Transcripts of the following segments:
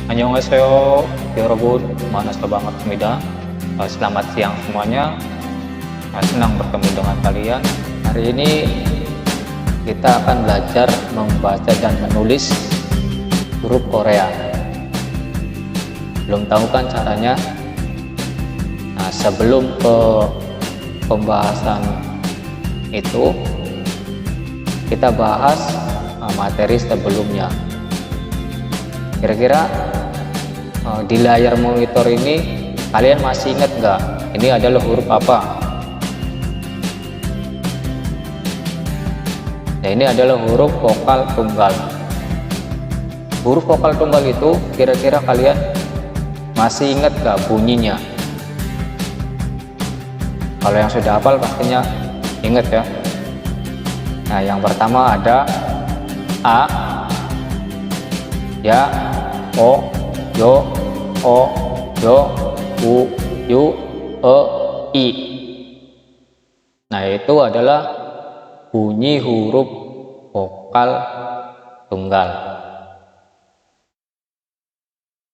Annyeonghaseyo, 여러분, manasa banget Mida. Selamat siang semuanya. Senang bertemu dengan kalian. Hari ini kita akan belajar membaca dan menulis huruf Korea. Belum tahu kan caranya? Nah, sebelum ke pembahasan itu, kita bahas materi sebelumnya. Kira-kira di layar monitor ini kalian masih ingat nggak? Ini adalah huruf apa? Nah, ini adalah huruf vokal tunggal. Huruf vokal tunggal itu kira-kira kalian masih ingat nggak bunyinya? Kalau yang sudah hafal pastinya ingat ya. Nah, yang pertama ada A, ya, o, yo, u, yu, i. Nah, itu adalah bunyi huruf vokal tunggal.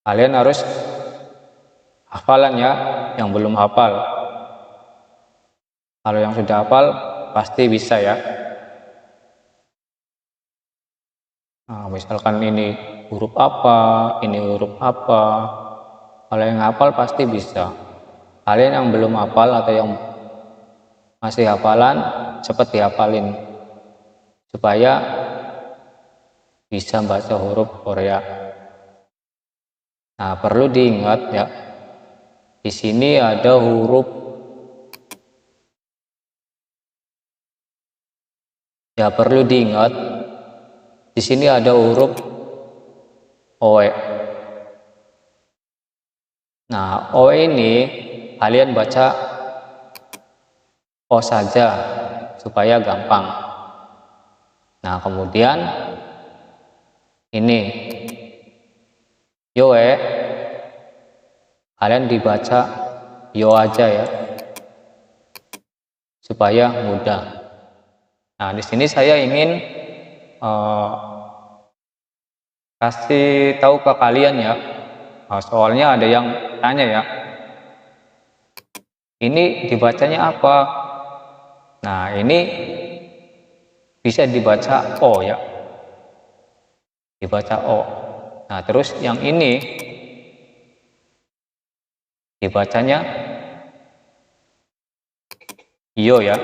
Kalian harus hafalan ya, yang belum hafal. Kalau yang sudah hafal pasti bisa ya. Nah, misalkan ini huruf apa, ini huruf apa. Kalau yang hafal pasti bisa. Kalian yang belum hafal atau yang masih hafalan, cepat dihafalin supaya bisa baca huruf Korea. Nah, perlu diingat ya. Di sini ada huruf ya, perlu diingat. Di sini ada huruf OE. Nah, OE ini kalian baca O saja supaya gampang. Nah, kemudian ini Yoe, kalian dibaca Yo aja ya, supaya mudah. Nah, di sini saya ingin kasih tahu ke kalian ya. Soalnya ada yang tanya ya, ini dibacanya apa? Nah, ini bisa dibaca O ya, dibaca O. Nah, terus yang ini dibacanya Yo ya,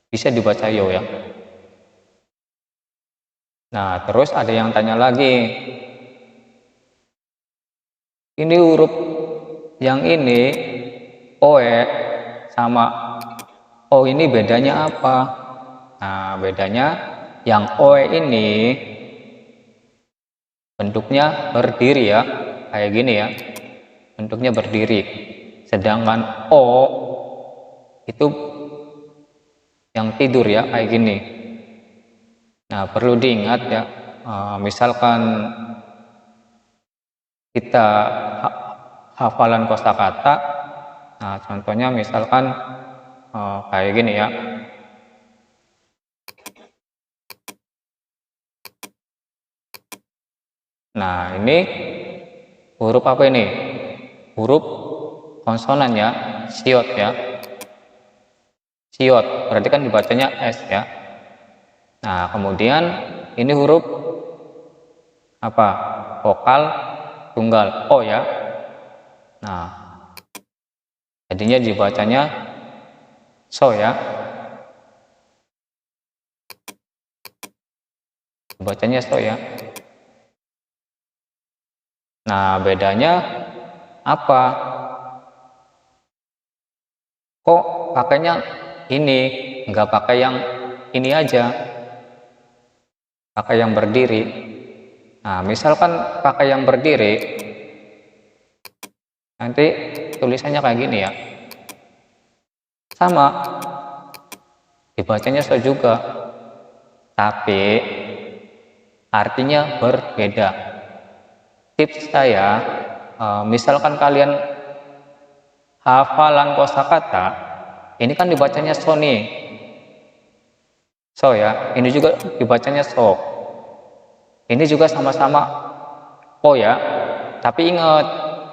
bisa dibaca Yo ya. Nah, terus ada yang tanya lagi, ini huruf yang ini OE sama O ini bedanya apa? Nah, bedanya yang OE ini bentuknya berdiri ya, kayak gini ya, bentuknya berdiri. Sedangkan O itu yang tidur ya, kayak gini. Nah, perlu diingat ya, misalkan kita hafalan kosakata, nah contohnya misalkan kayak gini ya. Nah, ini huruf apa ini? Huruf konsonan ya, siot ya. Siot, berarti kan dibacanya S ya. Nah, kemudian ini huruf apa? Vokal tunggal O ya. Nah, jadinya dibacanya So ya. Dibacanya So ya. Nah, bedanya apa? Kok pakainya ini, nggak pakai yang ini aja, pakai yang berdiri. Nah, misalkan pakai yang berdiri, nanti tulisannya kayak gini ya, sama, dibacanya So juga, tapi artinya berbeda. Tips saya, misalkan kalian hafalan kosakata, ini kan dibacanya So nih, So ya, ini juga dibacanya So. Ini juga sama-sama O ya. Tapi ingat,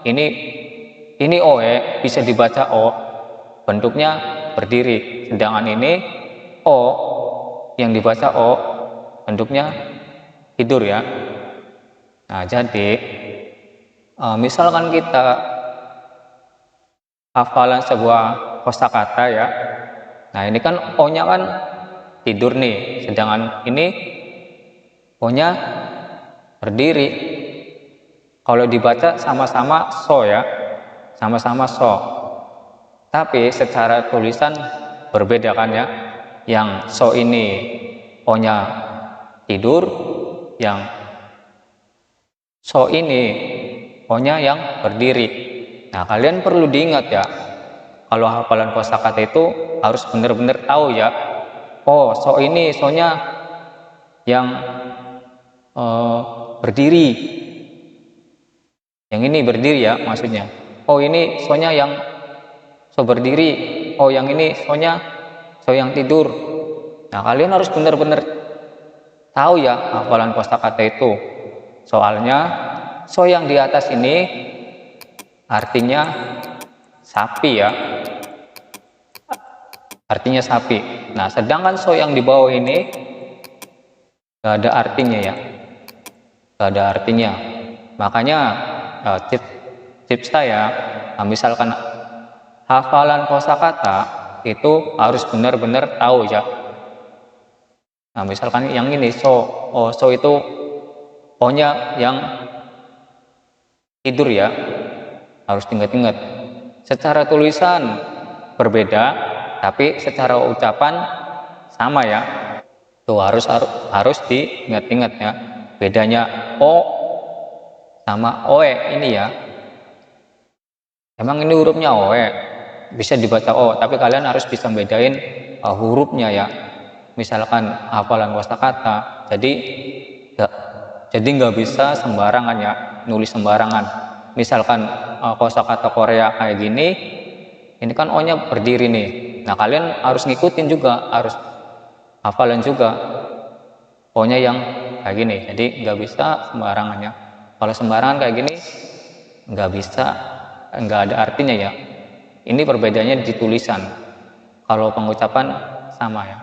ini OE bisa dibaca O, bentuknya berdiri. Sedangkan ini O yang dibaca O, bentuknya tidur ya. Nah, jadi misalkan kita hafalan sebuah kosakata ya. Nah, ini kan O-nya kan tidur nih, sedangkan ini O-nya berdiri. Kalau dibaca sama-sama so ya, sama-sama so. Tapi secara tulisan berbeda kan ya. Yang so ini O-nya tidur, yang so ini O-nya yang berdiri. Nah, kalian perlu diingat ya, kalau hafalan kosakata itu harus benar-benar tahu ya. Oh, so ini so-nya yang berdiri. Yang ini berdiri ya maksudnya. Oh, ini so-nya yang so berdiri. Oh, yang ini so-nya so yang tidur. Nah, kalian harus benar-benar tahu ya hafalan kosakata itu. Soalnya so yang di atas ini artinya sapi ya. Artinya sapi. Nah, sedangkan so yang di bawah ini gak ada artinya ya. Gak ada artinya. Makanya tips saya, misalkan hafalan kosakata itu harus benar-benar tahu ya. Nah, misalkan yang ini so itu O-nya yang tidur ya, harus diingat-ingat. Secara tulisan berbeda, tapi secara ucapan sama ya. Tuh harus diingat-ingat ya. Bedanya O sama OE ini ya. Emang ini hurufnya OE, bisa dibaca O, tapi kalian harus bisa bedain hurufnya ya. Misalkan hafalan kosakata, jadi nggak bisa sembarangan ya, nulis sembarangan. Misalkan kosakata Korea kayak gini, ini kan O-nya berdiri nih. Nah, kalian harus ngikutin juga, harus hafalan juga O-nya yang kayak gini. Jadi nggak bisa sembarangan ya. Kalau sembarangan kayak gini nggak bisa, nggak ada artinya ya. Ini perbedaannya di tulisan. Kalau pengucapan sama ya.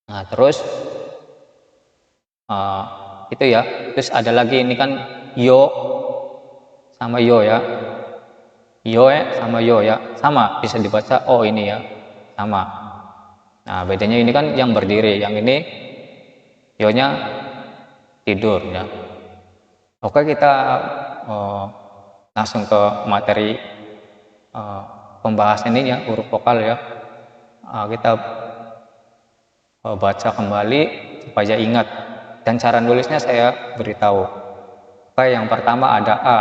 Nah, terus itu ya. Terus ada lagi ini kan yo sama yo ya. Yoe sama yo ya. Sama, bisa dibaca O ini ya. Sama. Nah, bedanya ini kan yang berdiri, yang ini yo-nya tidur ya. Oke, kita langsung ke materi pembahasan ini ya, huruf vokal ya. Kita baca kembali supaya ingat, dan cara nulisnya saya beritahu. Oke, yang pertama ada A,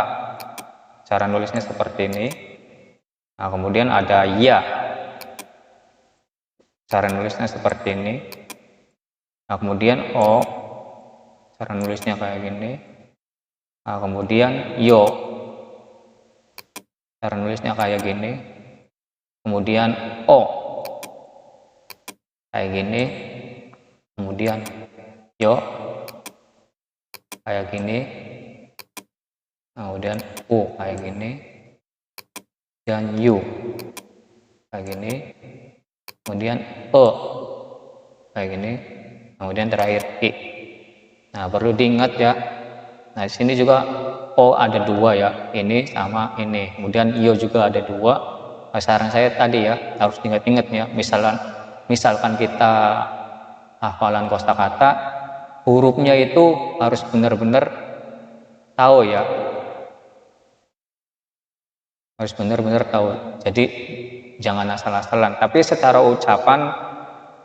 cara nulisnya seperti ini. Nah, kemudian ada ya, cara nulisnya seperti ini. Nah, kemudian O, cara nulisnya kayak gini. Nah, kemudian yo, cara nulisnya kayak gini. Kemudian O, kayak gini. Kemudian yo, kayak gini. Kemudian U, kayak gini. Dan U, kayak gini. Kemudian E, kayak gini. Kemudian terakhir I. Nah, perlu diingat ya. Nah, di sini juga O ada dua ya, ini sama ini. Kemudian Yo juga ada dua. Nah, saran saya tadi ya, harus ingat-ingat ya. Misalkan kita hafalan kosakata, hurufnya itu harus benar-benar tahu ya. Harus benar-benar tahu. Jadi jangan asal-asalan. Tapi secara ucapan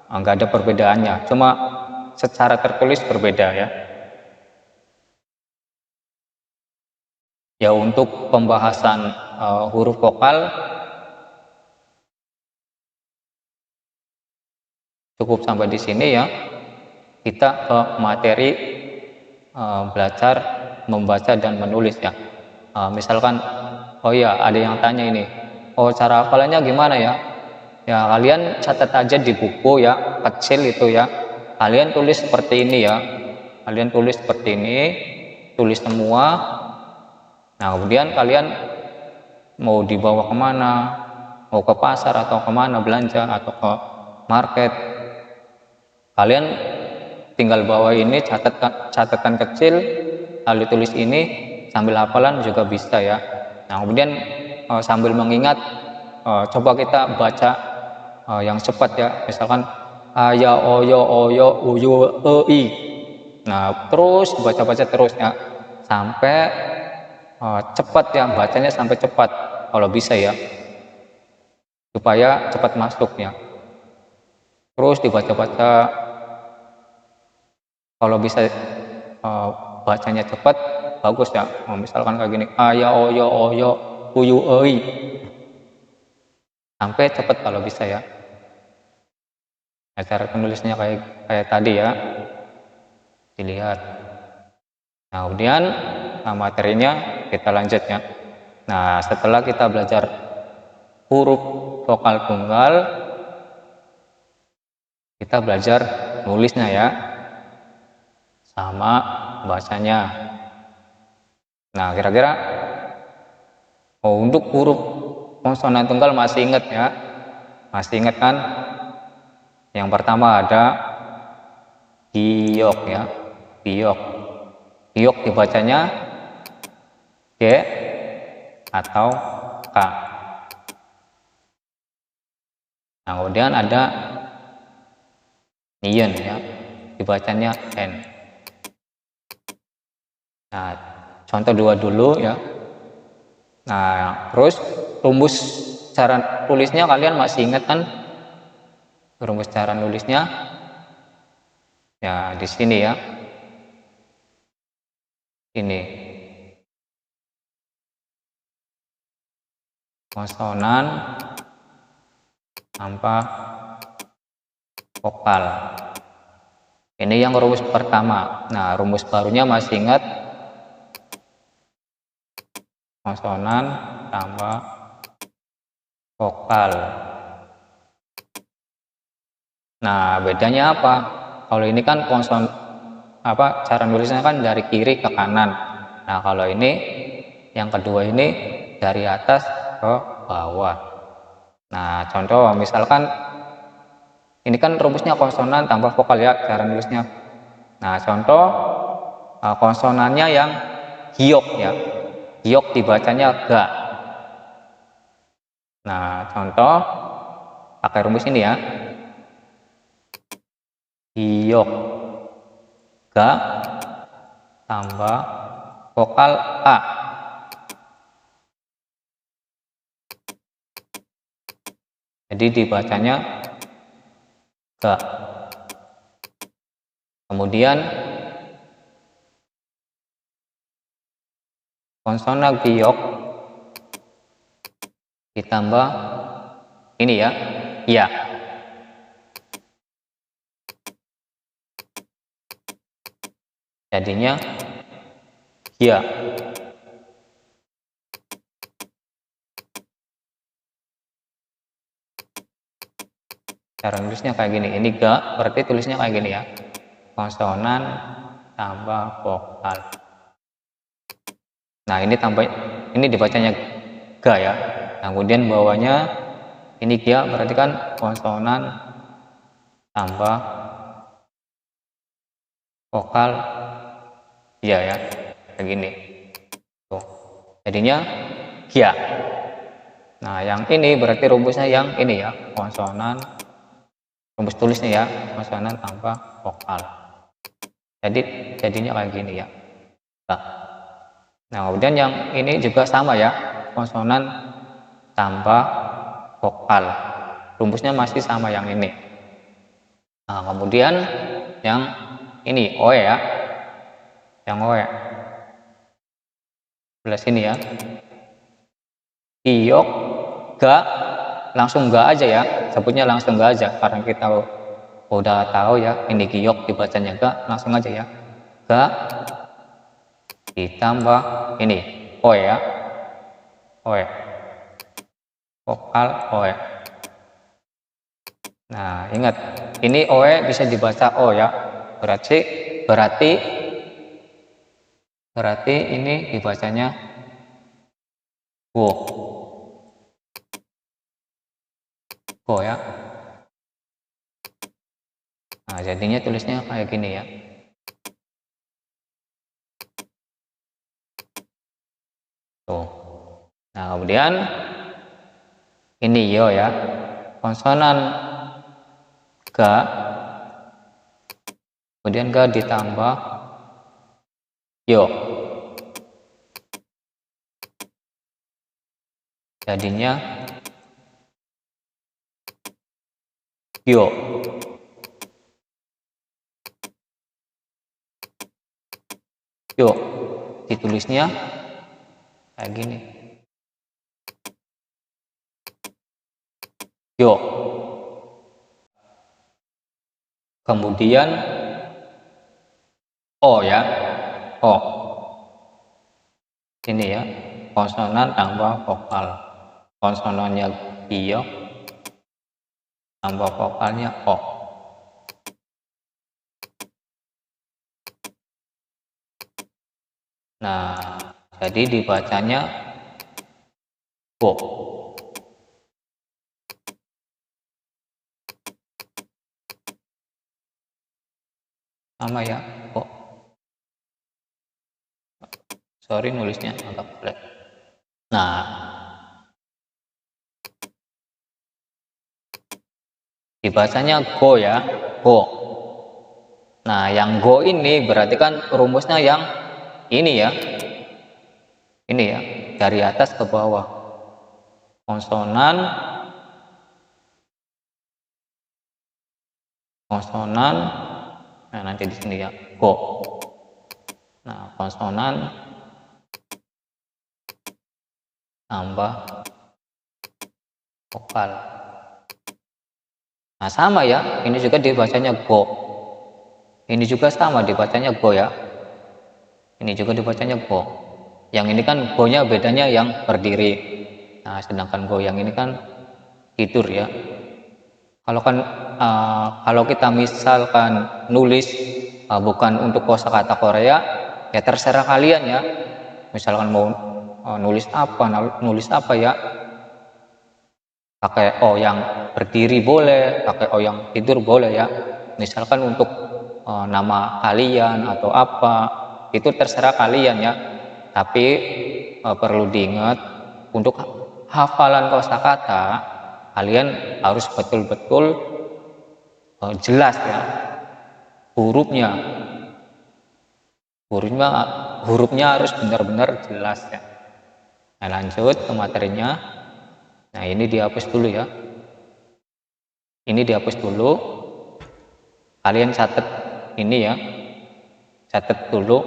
nggak ada perbedaannya. Cuma secara tertulis berbeda ya. Ya, untuk pembahasan huruf vokal cukup sampai di sini ya. Kita ke materi belajar membaca dan menulis ya. Misalkan, oh ya, ada yang tanya ini, oh cara hafalannya gimana ya? Ya, kalian catat aja di buku ya, kecil itu ya. Kalian tulis seperti ini ya. Kalian tulis seperti ini. tulis semua. Nah kemudian kalian mau dibawa kemana, mau ke pasar atau kemana belanja atau ke market, kalian tinggal bawa ini catatan kecil, lalu tulis ini sambil hafalan juga bisa ya. Nah kemudian sambil mengingat, coba kita baca yang cepat ya, misalkan aya oyo oyo uyu ei. Nah terus baca terus ya sampai cepat ya, bacanya sampai cepat kalau bisa ya, supaya cepat masuknya. Terus dibaca-baca, kalau bisa bacanya cepat bagus ya. Misalkan kayak gini, aya oyo oyo uyu ei, sampai cepat kalau bisa ya. Nah, cara penulisnya kayak tadi ya, dilihat. Nah kemudian materinya kita lanjut ya. Nah setelah kita belajar huruf vokal tunggal, kita belajar nulisnya ya, sama bacanya. Nah kira-kira untuk huruf konsonan tunggal masih ingat ya? Masih ingat kan? Yang pertama ada giok ya, giok. Giok dibacanya G atau K. Nah kemudian ada nien ya, dibacanya N. Nah contoh dua dulu ya. Nah terus rumus cara tulisnya kalian masih ingat kan? Rumus cara nulisnya ya di sini ya, ini konsonan tanpa vokal. Ini yang rumus pertama. Nah rumus barunya masih ingat, konsonan tanpa vokal. Nah bedanya apa? Kalau ini kan cara nulisnya kan dari kiri ke kanan. Nah kalau ini yang kedua ini dari atas ke bawah. Nah contoh misalkan ini kan rumusnya konsonan tanpa vokal ya cara nulisnya. Nah contoh konsonannya yang giok ya, giok dibacanya ga. Nah contoh pakai rumus ini ya, giok ga tambah vokal a. Jadi dibacanya ga. Kemudian konsonan giok ditambah ini ya, ya. Jadinya ya. Cara nulisnya kayak gini. Ini ga berarti tulisnya kayak gini ya, konsonan tambah vokal. Nah ini dibacanya ga ya. Nah, kemudian bawahnya ini ga berarti kan konsonan tambah vokal ya ya, kayak gini. Tuh. Jadinya ga. Nah yang ini berarti rumusnya yang ini ya, konsonan, rumus tulisnya ya, konsonan tanpa vokal. Jadinya kayak gini ya. Nah kemudian yang ini juga sama ya, konsonan tanpa vokal. Rumusnya masih sama yang ini. Nah kemudian yang ini oe ya, yang oe sebelah sini ya, giok ga, langsung ga aja ya, sebutnya langsung ga aja karena kita udah tahu ya ini giok dibacanya ga, langsung aja ya, ga ditambah ini oe ya, oe, vokal oe. Nah ingat ini oe bisa dibaca o ya, berarti Berarti ini dibacanya go. Go ya. Nah, jadinya tulisnya kayak gini ya. Tuh. Nah, kemudian ini yo ya. Konsonan ga, kemudian ga ditambah yo. Jadinya yo. Yo. Ditulisnya kayak gini. Yo. Kemudian o ya. O. Ini ya. Konsonan tambah vokal. Konsonannya iyo tambah vokalnya o. Nah, jadi dibacanya go. Sama ya, go. Sorry nulisnya agak flat. Nah, dibacanya go ya, go. Nah, yang go ini berarti kan rumusnya yang ini ya. Ini ya, dari atas ke bawah. Konsonan nah nanti di sini ya, go. Nah, konsonan tambah vokal. Nah, sama ya, ini juga dibacanya go. Ini juga sama dibacanya go ya. Ini juga dibacanya go. Yang ini kan go-nya bedanya yang berdiri. Nah, sedangkan go yang ini kan tidur ya. Kalau kita misalkan nulis bukan untuk kosakata Korea, ya terserah kalian ya. Misalkan mau nulis apa ya. Pakai o yang berdiri boleh, pakai o yang tidur boleh ya. Misalkan untuk nama kalian atau apa, itu terserah kalian ya. Tapi perlu diingat, untuk hafalan kosakata kalian harus betul-betul jelas ya hurufnya. Hurufnya harus benar-benar jelas ya. Nah, lanjut ke materinya. Nah, ini dihapus dulu ya. Ini dihapus dulu. Kalian catat ini ya. Catat dulu.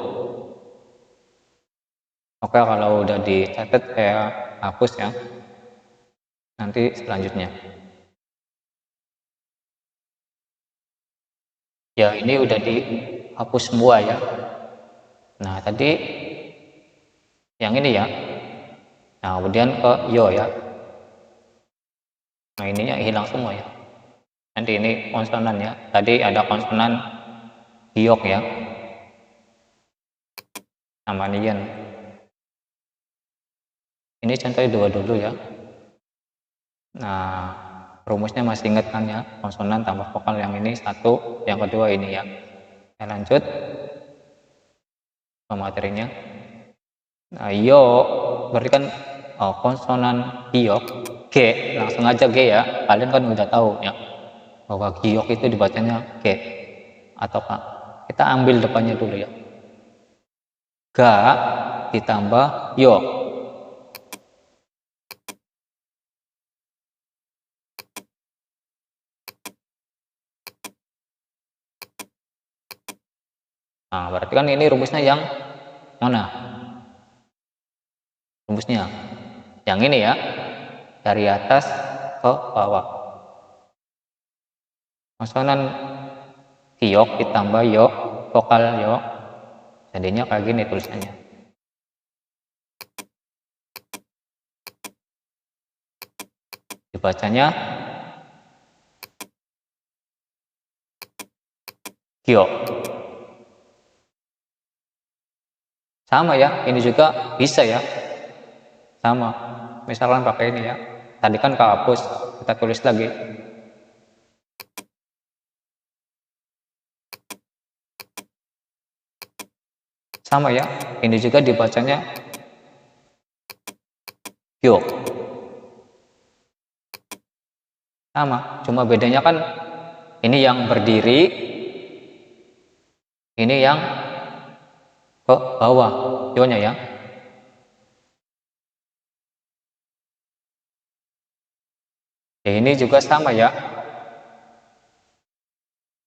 Oke, kalau udah dicatat saya hapus ya. Nanti selanjutnya. Ya, ini udah dihapus semua ya. Nah, tadi yang ini ya. Nah, kemudian ke yo ya. Nah, ininya hilang semua ya. Nanti ini konsonan ya. Tadi ada konsonan giok ya. Sama nian. Ini contoh dua dulu ya. Nah, rumusnya masih ingat kan ya? Konsonan tambah vokal yang ini satu, yang kedua ini ya. Saya lanjut ke materinya. Nah, yo berarti kan konsonan giok, g, langsung aja g ya. Kalian kan udah tahu ya bahwa giok itu dibacanya g atau k. Kita ambil depannya dulu ya. Ga ditambah yo. Nah, berarti kan ini rumusnya yang mana? Rumusnya yang ini ya, dari atas ke bawah. Konsonan giok ditambah yo, vokal yo, jadinya kayak gini tulisannya. Dibacanya giok. Sama ya, ini juga bisa ya, sama. Misalkan pakai ini ya, tadi kan kehapus, kita tulis lagi. Sama ya, ini juga dibacanya yo. Sama, cuma bedanya kan ini yang berdiri, ini yang ke bawah, yo-nya ya. Ya, ini juga sama ya.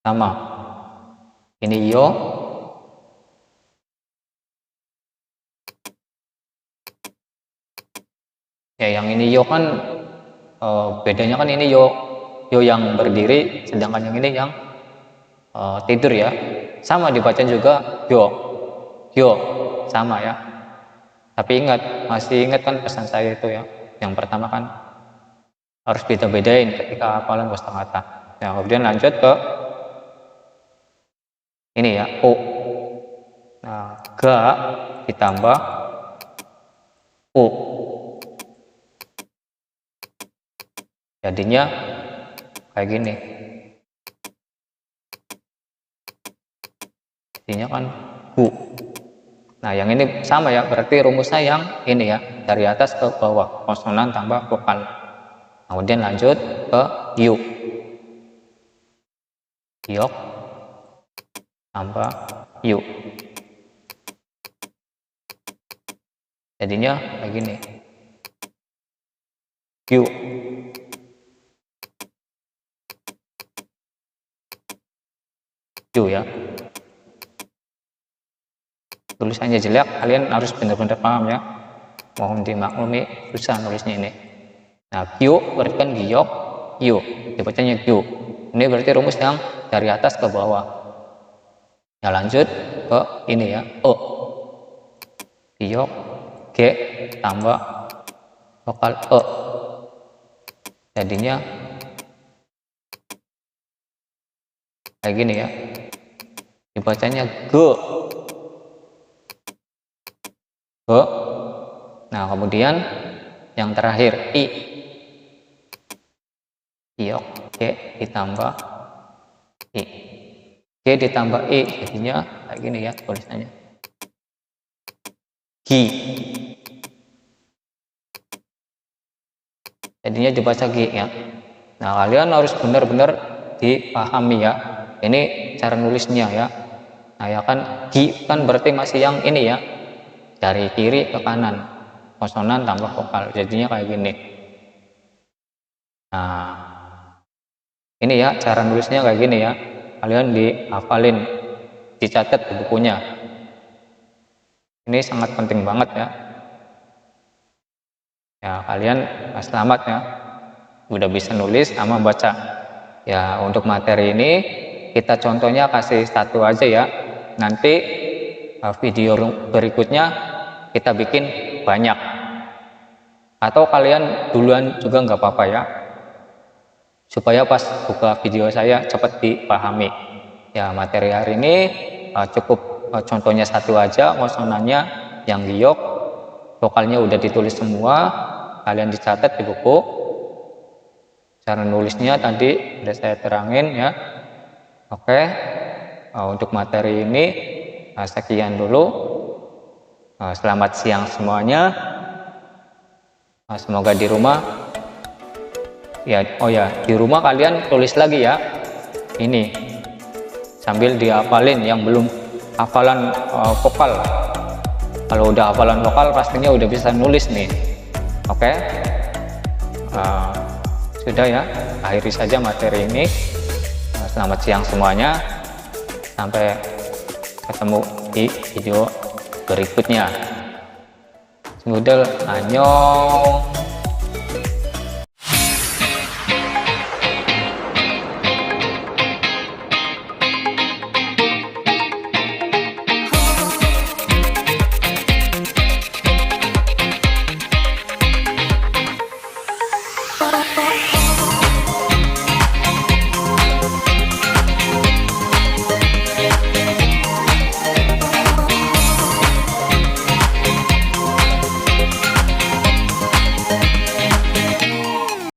Sama. Ini yo. Ya, yang ini yo kan bedanya kan ini yo yang berdiri, sedangkan yang ini yang tidur ya. Sama dibaca juga yo sama ya. Tapi ingat, masih ingat kan pesan saya itu ya, yang pertama kan harus beda-bedain ketika hafalan kosakata. Nah, kemudian lanjut ke ini ya, o. Nah, ga ditambah o, jadinya kayak gini. Jadinya kan gu. Nah, yang ini sama ya, berarti rumusnya yang ini ya, dari atas ke bawah, konsonan tambah vokal. Kemudian lanjut ke yu. Yok tambah yu. Jadinya kayak gini. Yu. Yu ya. Tulisannya jelek, kalian harus benar-benar paham ya. Mohon dimaklumi, susah nulisnya ini. Nah, Q berarti kan giok, yu, dibacanya Q. Ini berarti rumus yang dari atas ke bawah. Ya, lanjut ke ini ya, E. Giok, G tambah vokal E. Jadinya kayak gini ya. Dibacanya G. G. Nah, kemudian yang terakhir I. Giok, G ditambah I. G ditambah I, jadinya kayak gini ya tulisannya. Gi. Jadinya dibaca G ya. Nah, kalian harus benar-benar dipahami ya. Ini cara nulisnya ya. Nah, ya kan Gi kan berarti masih yang ini ya. Dari kiri ke kanan. Konsonan tambah vokal. Jadinya kayak gini. Nah, ini ya cara nulisnya kayak gini ya. Kalian dihafalin, dicatat di bukunya. Ini sangat penting banget ya. Ya, kalian selamat ya. Udah bisa nulis sama baca. Ya, untuk materi ini kita contohnya kasih satu aja ya. Nanti video berikutnya kita bikin banyak. Atau kalian duluan juga nggak apa-apa ya. Supaya pas buka video saya cepat dipahami. Ya, materi hari ini cukup contohnya satu aja, konsonannya yang giok, vokalnya udah ditulis semua, kalian dicatat di buku. Cara nulisnya tadi udah saya terangin ya. Oke, untuk materi ini sekian dulu. Selamat siang semuanya. Semoga di rumah ya, oh ya, di rumah kalian tulis lagi ya. Ini sambil dihafalin yang belum hafalan vokal. Kalau udah hafalan vokal pastinya udah bisa nulis nih. Oke. Sudah ya, akhiri saja materi ini. Selamat siang semuanya. Sampai ketemu di video berikutnya. Semoga annyeong.